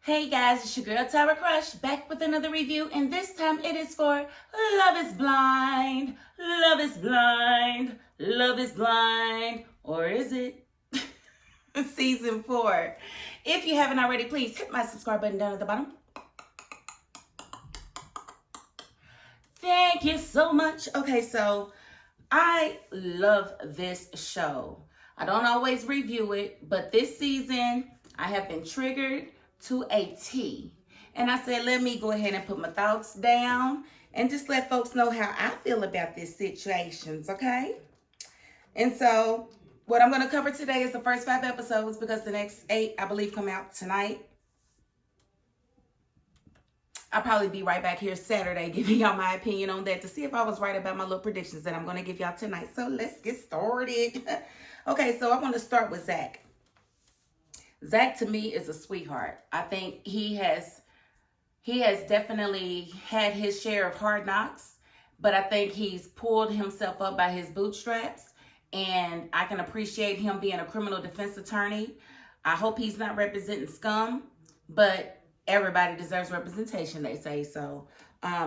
Hey guys, it's your girl Tara Crush back with another review, and this time it is for Love is Blind. Love is Blind. Love is Blind. Or is it? Season 4. If you haven't already, please hit my subscribe button down at the bottom. Thank you so much. Okay, so I love this show. I don't always review it, but this season I have been triggered to a T. And I said, let me go ahead and put my thoughts down and just let folks know how I feel about these situations, okay? And so what I'm going to cover today is the first 5 episodes because the next 8, I believe, come out tonight. I'll probably be right back here Saturday giving y'all my opinion on that to see if I was right about my little predictions that I'm going to give y'all tonight. So let's get started. Okay, so I want to start with Zach. Zach, to me, is a sweetheart. I think he has definitely had his share of hard knocks, but I think he's pulled himself up by his bootstraps, and I can appreciate him being a criminal defense attorney. I hope he's not representing scum, but everybody deserves representation, they say. So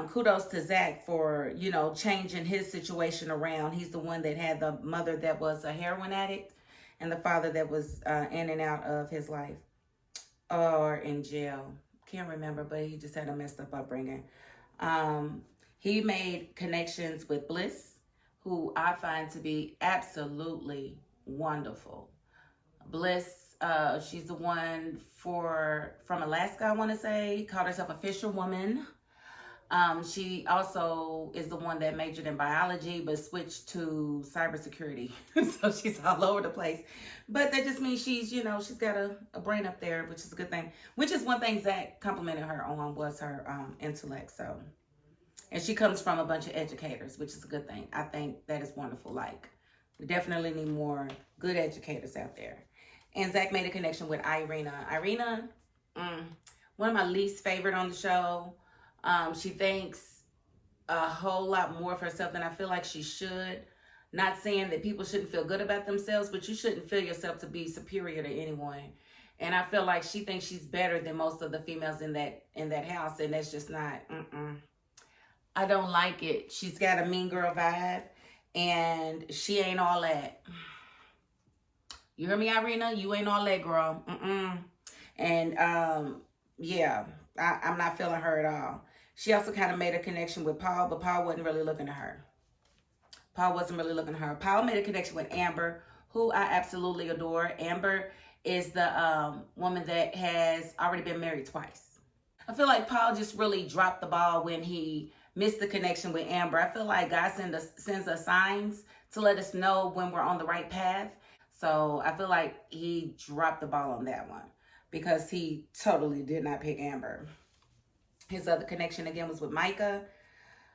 kudos to Zach for, changing his situation around. He's the one that had the mother that was a heroin addict and the father that was in and out of his life or in jail. Can't remember, but he just had a messed up upbringing. He made connections with Bliss, who I find to be absolutely wonderful. Bliss, she's the one from Alaska, I want to say, called herself a fisherwoman. She also is the one that majored in biology but switched to cybersecurity. So she's all over the place. But that just means she's got a brain up there, which is a good thing. Which is one thing Zach complimented her on, was her intellect. So, and she comes from a bunch of educators, which is a good thing. I think that is wonderful. Like, we definitely need more good educators out there. And Zach made a connection with Irina. Irina, one of my least favorite on the show. She thinks a whole lot more of herself than I feel like she should. Not saying that people shouldn't feel good about themselves, but you shouldn't feel yourself to be superior to anyone. And I feel like she thinks she's better than most of the females in that house, and that's just not. I don't like it. She's got a mean girl vibe, and she ain't all that. You hear me, Irina? You ain't all that, girl. And yeah, I'm not feeling her at all. She also kind of made a connection with Paul, but Paul wasn't really looking at her. Paul made a connection with Amber, who I absolutely adore. Amber is the woman that has already been married twice. I feel like Paul just really dropped the ball when he missed the connection with Amber. I feel like God sends us signs to let us know when we're on the right path. So I feel like he dropped the ball on that one because he totally did not pick Amber. His other connection again was with Micah.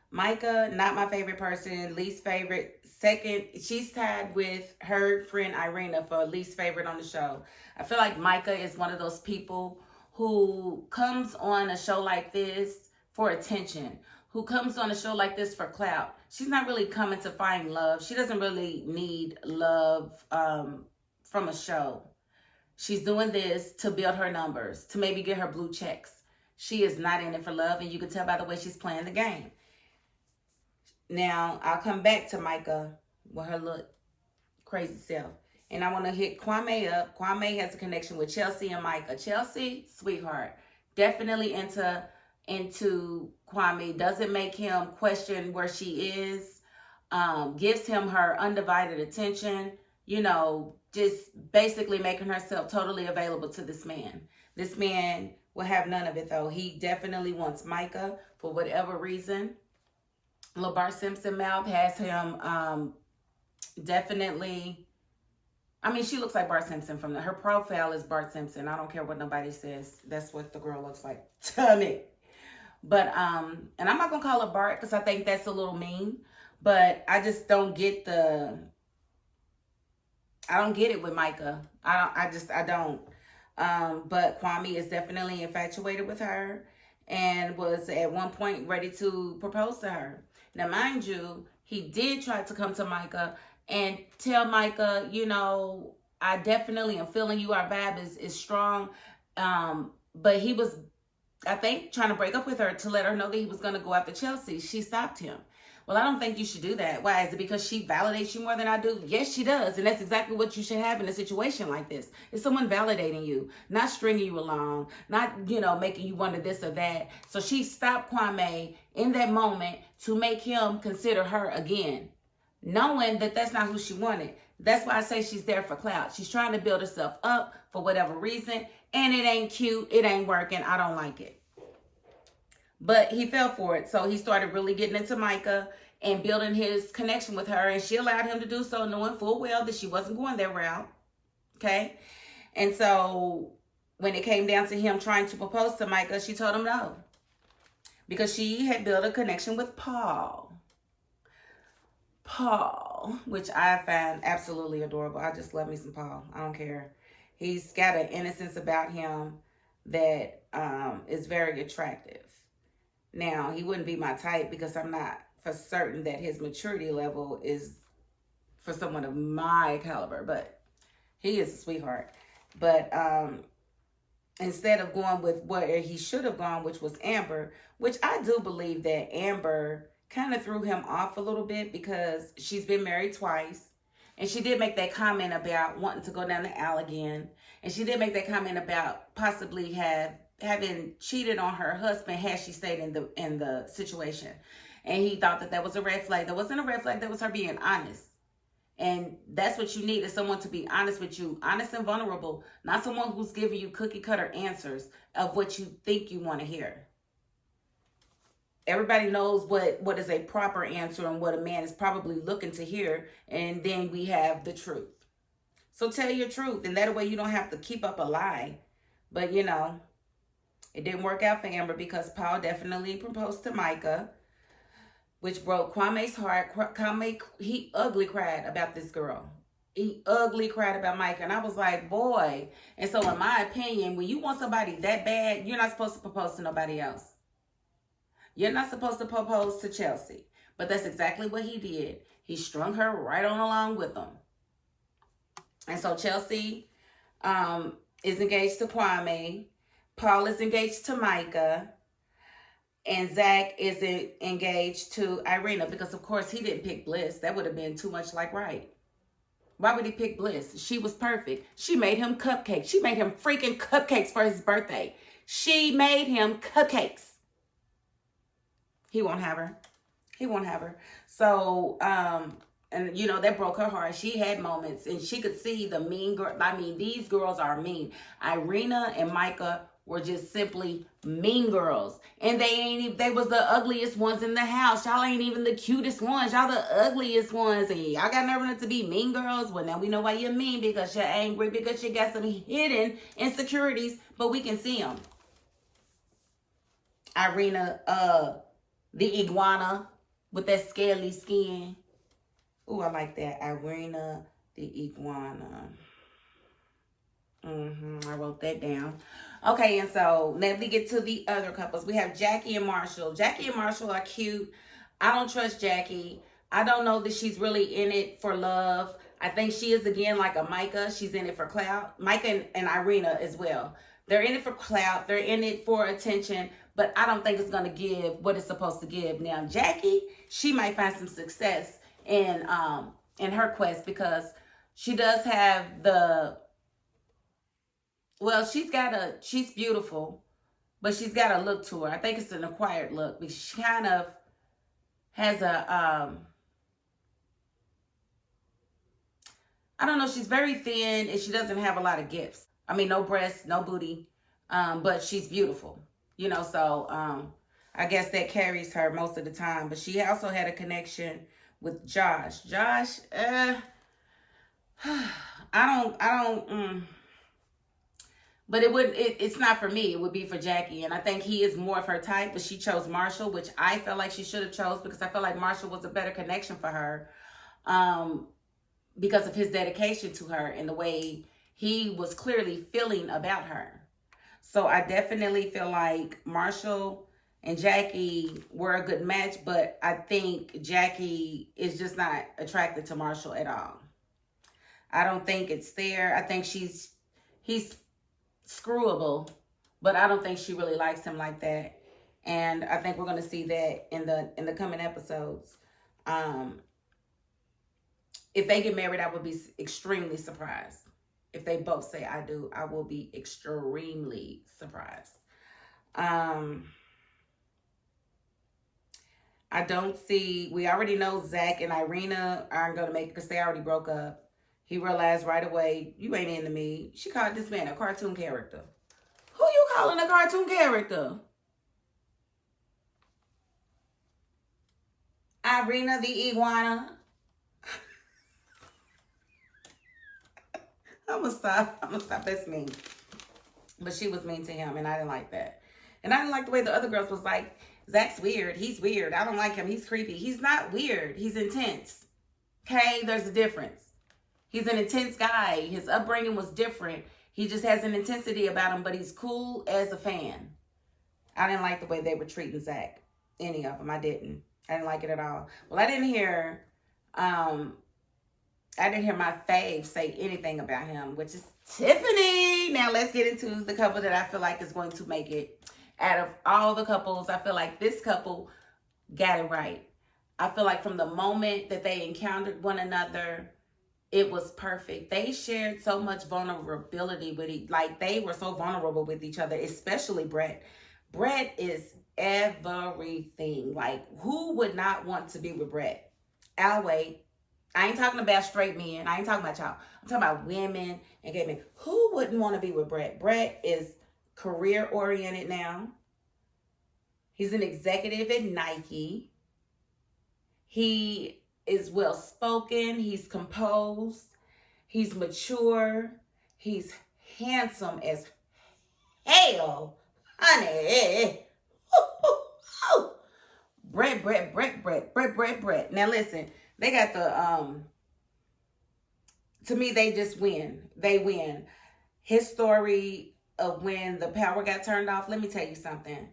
Micah, not my favorite person, least favorite. Second, she's tied with her friend Irina for least favorite on the show. I feel like Micah is one of those people who comes on a show like this for attention, who comes on a show like this for clout. She's not really coming to find love. She doesn't really need love from a show. She's doing this to build her numbers, to maybe get her blue checks. She is not in it for love, and you can tell by the way she's playing the game. Now, I'll come back to Micah with her little crazy self. And I want to hit Kwame up. Kwame has a connection with Chelsea and Micah. Chelsea, sweetheart, definitely into Kwame. Doesn't make him question where she is. Gives him her undivided attention. Just basically making herself totally available to this man. This man will have none of it, though. He definitely wants Micah for whatever reason. Little Bart Simpson mouth has him definitely. I mean, she looks like Bart Simpson her profile is Bart Simpson. I don't care what nobody says. That's what the girl looks like to me. But and I'm not gonna call her Bart because I think that's a little mean. But I just don't get I don't get it with Micah. I don't. But Kwame is definitely infatuated with her and was at one point ready to propose to her. Now, mind you, he did try to come to Micah and tell Micah, I definitely am feeling you. Our vibe is strong. But he was, I think, trying to break up with her to let her know that he was going to go after Chelsea. She stopped him. Well, I don't think you should do that. Why? Is it because she validates you more than I do? Yes, she does. And that's exactly what you should have in a situation like this. It's someone validating you, not stringing you along, not, making you wonder this or that. So she stopped Kwame in that moment to make him consider her again, knowing that that's not who she wanted. That's why I say she's there for clout. She's trying to build herself up for whatever reason, and it ain't cute. It ain't working. I don't like it. But he fell for it. So he started really getting into Micah and building his connection with her. And she allowed him to do so, knowing full well that she wasn't going that route. Okay? And so when it came down to him trying to propose to Micah, she told him no. Because she had built a connection with Paul. Paul, which I find absolutely adorable. I just love me some Paul. I don't care. He's got an innocence about him that is very attractive. Now, he wouldn't be my type because I'm not for certain that his maturity level is for someone of my caliber, but he is a sweetheart. But instead of going with where he should have gone, which was Amber, which I do believe that Amber kind of threw him off a little bit because she's been married twice. And she did make that comment about wanting to go down the aisle again. And she did make that comment about possibly having cheated on her husband had she stayed in the situation. And he thought that was a red flag. That wasn't a red flag. That was her being honest. And that's what you need, is someone to be honest with you. Honest and vulnerable. Not someone who's giving you cookie cutter answers of what you think you want to hear. Everybody knows what is a proper answer and what a man is probably looking to hear. And then we have the truth. So tell your truth. And that way you don't have to keep up a lie. But, it didn't work out for Amber because Paul definitely proposed to Micah, which broke Kwame's heart. Kwame, he ugly cried about this girl. He ugly cried about Micah. And I was like, boy. And so in my opinion, when you want somebody that bad, you're not supposed to propose to nobody else. You're not supposed to propose to Chelsea. But that's exactly what he did. He strung her right on along with him. And so Chelsea is engaged to Kwame. Paul is engaged to Micah. And Zach is engaged to Irina because, of course, he didn't pick Bliss. That would have been too much like right. Why would he pick Bliss? She was perfect. She made him cupcakes. She made him freaking cupcakes for his birthday. She made him cupcakes. He won't have her. He won't have her. So, and that broke her heart. She had moments and she could see the mean girl. I mean, these girls are mean. Irina and Micah were just simply mean girls. And they was the ugliest ones in the house. Y'all ain't even the cutest ones. Y'all the ugliest ones. And y'all got nerve enough to be mean girls. Well, now we know why you're mean, because you're angry, because you got some hidden insecurities, but we can see them. Irina, the iguana with that scaly skin. Ooh, I like that. Irina, the iguana. I wrote that down. Okay, and so let me get to the other couples. We have Jackie and Marshall. Jackie and Marshall are cute. I don't trust Jackie. I don't know that she's really in it for love. I think she is, again, like a Micah. She's in it for clout. Micah and Irina as well. They're in it for clout. They're in it for attention. But I don't think it's going to give what it's supposed to give. Now, Jackie, she might find some success in her quest, because she does have she's beautiful, but she's got a look to her. I think it's an acquired look, because she kind of has a, I don't know, she's very thin and she doesn't have a lot of gifts. I mean, no breasts, no booty, but she's beautiful. So I guess that carries her most of the time. But she also had a connection with Josh. Josh, but it's not for me. It would be for Jackie. And I think he is more of her type, but she chose Marshall, which I felt like she should have chose, because I felt like Marshall was a better connection for her, because of his dedication to her and the way he was clearly feeling about her. So I definitely feel like Marshall and Jackie were a good match, but I think Jackie is just not attracted to Marshall at all. I don't think it's there. I think he's screwable, but I don't think she really likes him like that. And I think we're going to see that in the coming episodes. If they get married, I would be extremely surprised. If they both say I do, I will be extremely surprised. I don't see, we already know Zach and Irina aren't going to make it because they already broke up. He realized right away, you ain't into me. She called this man a cartoon character. Who you calling a cartoon character? Irina the iguana. I'm gonna stop. That's mean. But she was mean to him, and I didn't like that. And I didn't like the way the other girls was like, Zach's weird. He's weird. I don't like him. He's creepy. He's not weird. He's intense. Okay? There's a difference. He's an intense guy. His upbringing was different. He just has an intensity about him, but he's cool as a fan. I didn't like the way they were treating Zach. Any of them. I didn't like it at all. Well, I didn't hear my fave say anything about him, which is Tiffany. Now let's get into the couple that I feel like is going to make it. Out of all the couples, I feel like this couple got it right. I feel like from the moment that they encountered one another, it was perfect. They shared so much vulnerability with each, like they were so vulnerable with each other, especially Brett. Brett is everything. Like, who would not want to be with Brett? I'll wait. I ain't talking about straight men. I ain't talking about y'all. I'm talking about women and gay men. Who wouldn't want to be with Brett? Brett is career oriented now. He's an executive at Nike. He is well spoken. He's composed. He's mature. He's handsome as hell. Honey. Brett. Now listen, they got the to me, they just win. They win. His story of when the power got turned off, let me tell you something.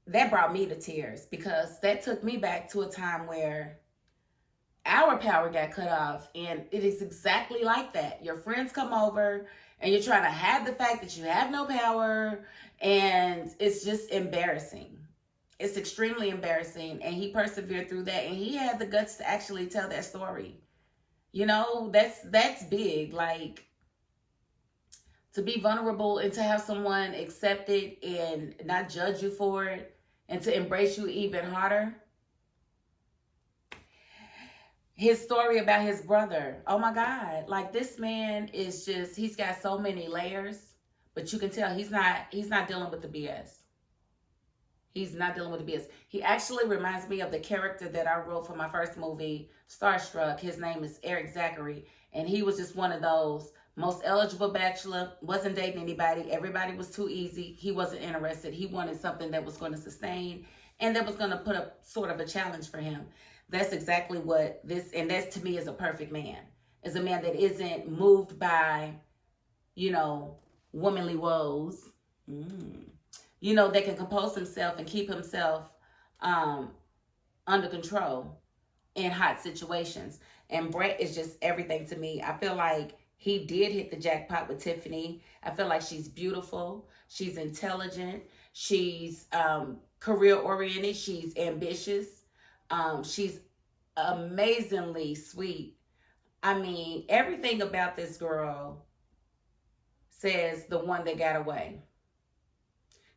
That brought me to tears because that took me back to a time where our power got cut off, and it is exactly like that. Your friends come over and you're trying to hide the fact that you have no power, and it's just embarrassing. It's extremely embarrassing, and he persevered through that, and he had the guts to actually tell that story. You know, that's big. Like, to be vulnerable and to have someone accept it and not judge you for it and to embrace you even harder. His story about his brother. Oh my God. Like, this man is just, he's got so many layers, but you can tell he's not dealing with the BS. He's not dealing with the BS. He actually reminds me of the character that I wrote for my first movie, Starstruck. His name is Eric Zachary. And he was just one of those most eligible bachelor, wasn't dating anybody. Everybody was too easy. He wasn't interested. He wanted something that was going to sustain and that was going to put up sort of a challenge for him. That's exactly what this, and that to me is a perfect man. Is a man that isn't moved by, you know, womanly woes. You know, that can compose himself and keep himself under control in hot situations. And Brett is just everything to me. I feel like he did hit the jackpot with Tiffany. I feel like she's beautiful. She's intelligent. She's career-oriented. She's ambitious. She's amazingly sweet. I mean, everything about this girl says the one that got away.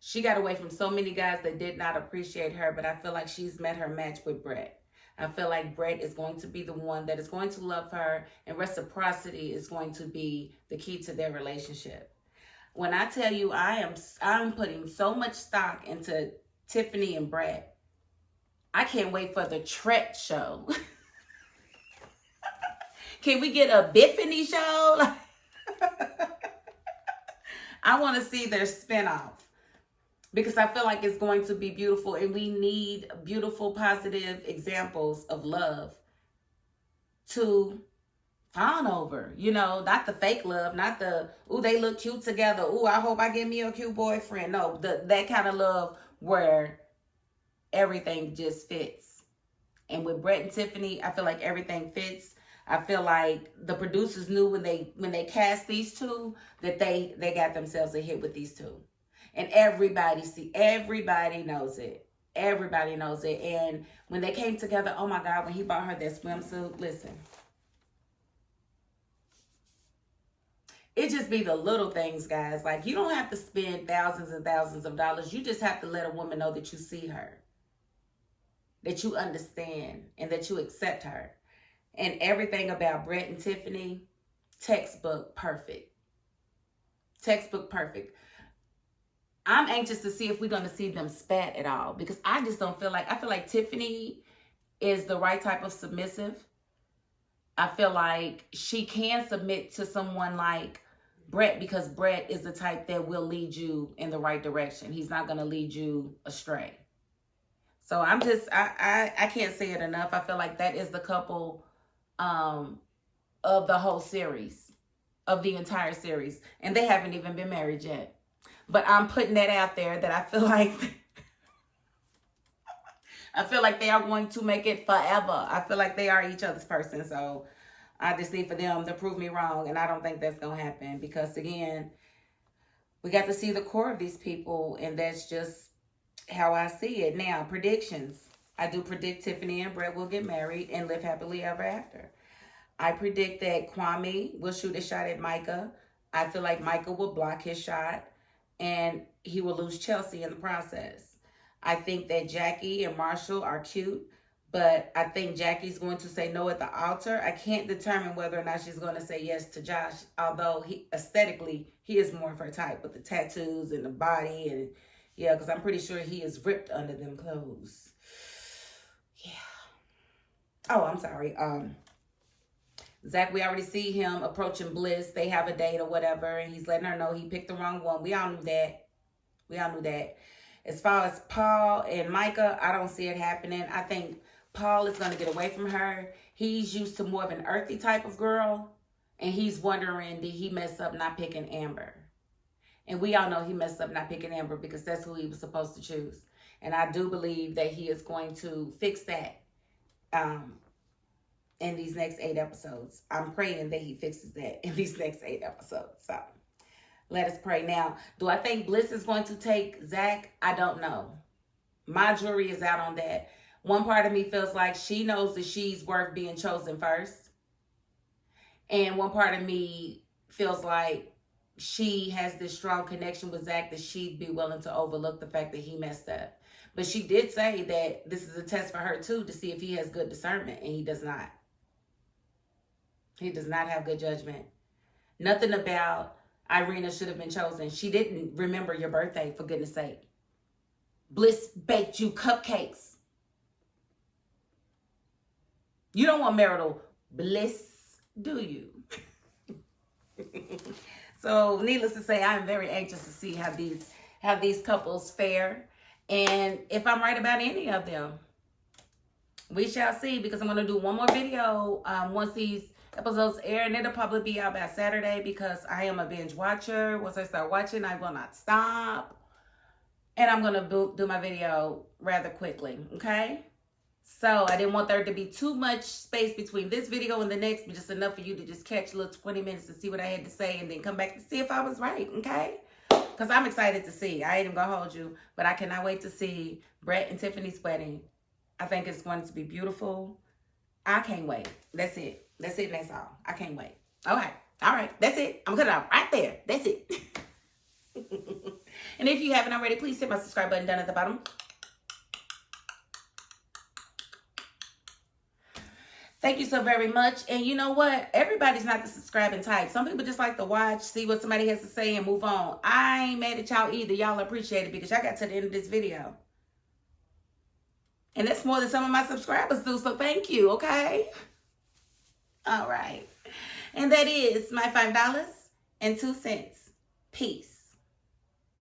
She got away from so many guys that did not appreciate her, but I feel like she's met her match with Brett. I feel like Brett is going to be the one that is going to love her, and reciprocity is going to be the key to their relationship. When I tell you I'm putting so much stock into Tiffany and Brad, I can't wait for the Tret show. Can we get a BRIFFANY show? I want to see their spinoff. Because I feel like it's going to be beautiful, and we need beautiful, positive examples of love to fawn over. You know, not the fake love, not the, ooh, they look cute together. Ooh, I hope I get me a cute boyfriend. No, that kind of love where everything just fits. And with Brett and Tiffany, I feel like everything fits. I feel like the producers knew when they cast these two that they got themselves a hit with these two. And everybody knows it. Everybody knows it. And when they came together, oh my God, when he bought her that swimsuit, listen. It just be the little things, guys. Like, you don't have to spend thousands and thousands of dollars. You just have to let a woman know that you see her, that you understand, and that you accept her. And everything about Brett and Tiffany, textbook perfect. Textbook perfect. I'm anxious to see if we're going to see them spat at all, because I just don't feel like, I feel like Tiffany is the right type of submissive. I feel like she can submit to someone like Brett, because Brett is the type that will lead you in the right direction. He's not going to lead you astray. So I'm just, I can't say it enough. I feel like that is the couple of the whole series, of the entire series. And they haven't even been married yet. But I'm putting that out there that I feel like, I feel like they are going to make it forever. I feel like they are each other's person. So I just need for them to prove me wrong. And I don't think that's going to happen, because again, we got to see the core of these people. And that's just how I see it. Now, predictions. I do predict Tiffany and Brad will get married and live happily ever after. I predict that Kwame will shoot a shot at Micah. I feel like Micah will block his shot and he will lose Chelsea in the process. I think that Jackie and Marshall are cute, but I think Jackie's going to say no at the altar. I can't determine whether or not she's going to say yes to Josh, although aesthetically, he is more of her type with the tattoos and the body. And yeah, because I'm pretty sure he is ripped under them clothes. Yeah. Oh, I'm sorry. Zach, we already see him approaching Bliss. They have a date or whatever, and he's letting her know he picked the wrong one. We all knew that. We all knew that. As far as Paul and Micah, I don't see it happening. I think Paul is going to get away from her. He's used to more of an earthy type of girl, and he's wondering, did he mess up not picking Amber? And we all know he messed up not picking Amber, because that's who he was supposed to choose. And I do believe that he is going to fix that in these next 8 episodes. I'm praying that he fixes that in these next 8 episodes. So let us pray. Now, do I think Bliss is going to take Zach? I don't know. My jury is out on that. One part of me feels like she knows that she's worth being chosen first. And one part of me feels like she has this strong connection with Zach that she'd be willing to overlook the fact that he messed up. But she did say that this is a test for her too, to see if he has good discernment, and he does not. He does not have good judgment. Nothing about Irina should have been chosen. She didn't remember your birthday, for goodness sake. Bliss baked you cupcakes. You don't want marital bliss, do you? So, needless to say, I'm very anxious to see how these couples fare, and if I'm right about any of them. We shall see, because I'm going to do one more video once these episodes air, and it'll probably be out by Saturday, because I am a binge watcher. Once I start watching, I will not stop, and I'm going to do my video rather quickly, okay? So I didn't want there to be too much space between this video and the next, but just enough for you to just catch a little 20 minutes to see what I had to say, and then come back to see if I was right, okay? Because I'm excited to see. I ain't even going to hold you, but I cannot wait to see Brett and Tiffany's wedding. I think it's going to be beautiful. I can't wait. That's it. That's it. That's all. I can't wait. Okay. All right. That's it. I'm going to cut it off right there. That's it. And if you haven't already, please hit my subscribe button down at the bottom. Thank you so very much. And you know what? Everybody's not the subscribing type. Some people just like to watch, see what somebody has to say, and move on. I ain't mad at y'all either. Y'all appreciate it, because y'all got to the end of this video. And that's more than some of my subscribers do, so thank you, okay? All right. And that is my $5.02. Peace.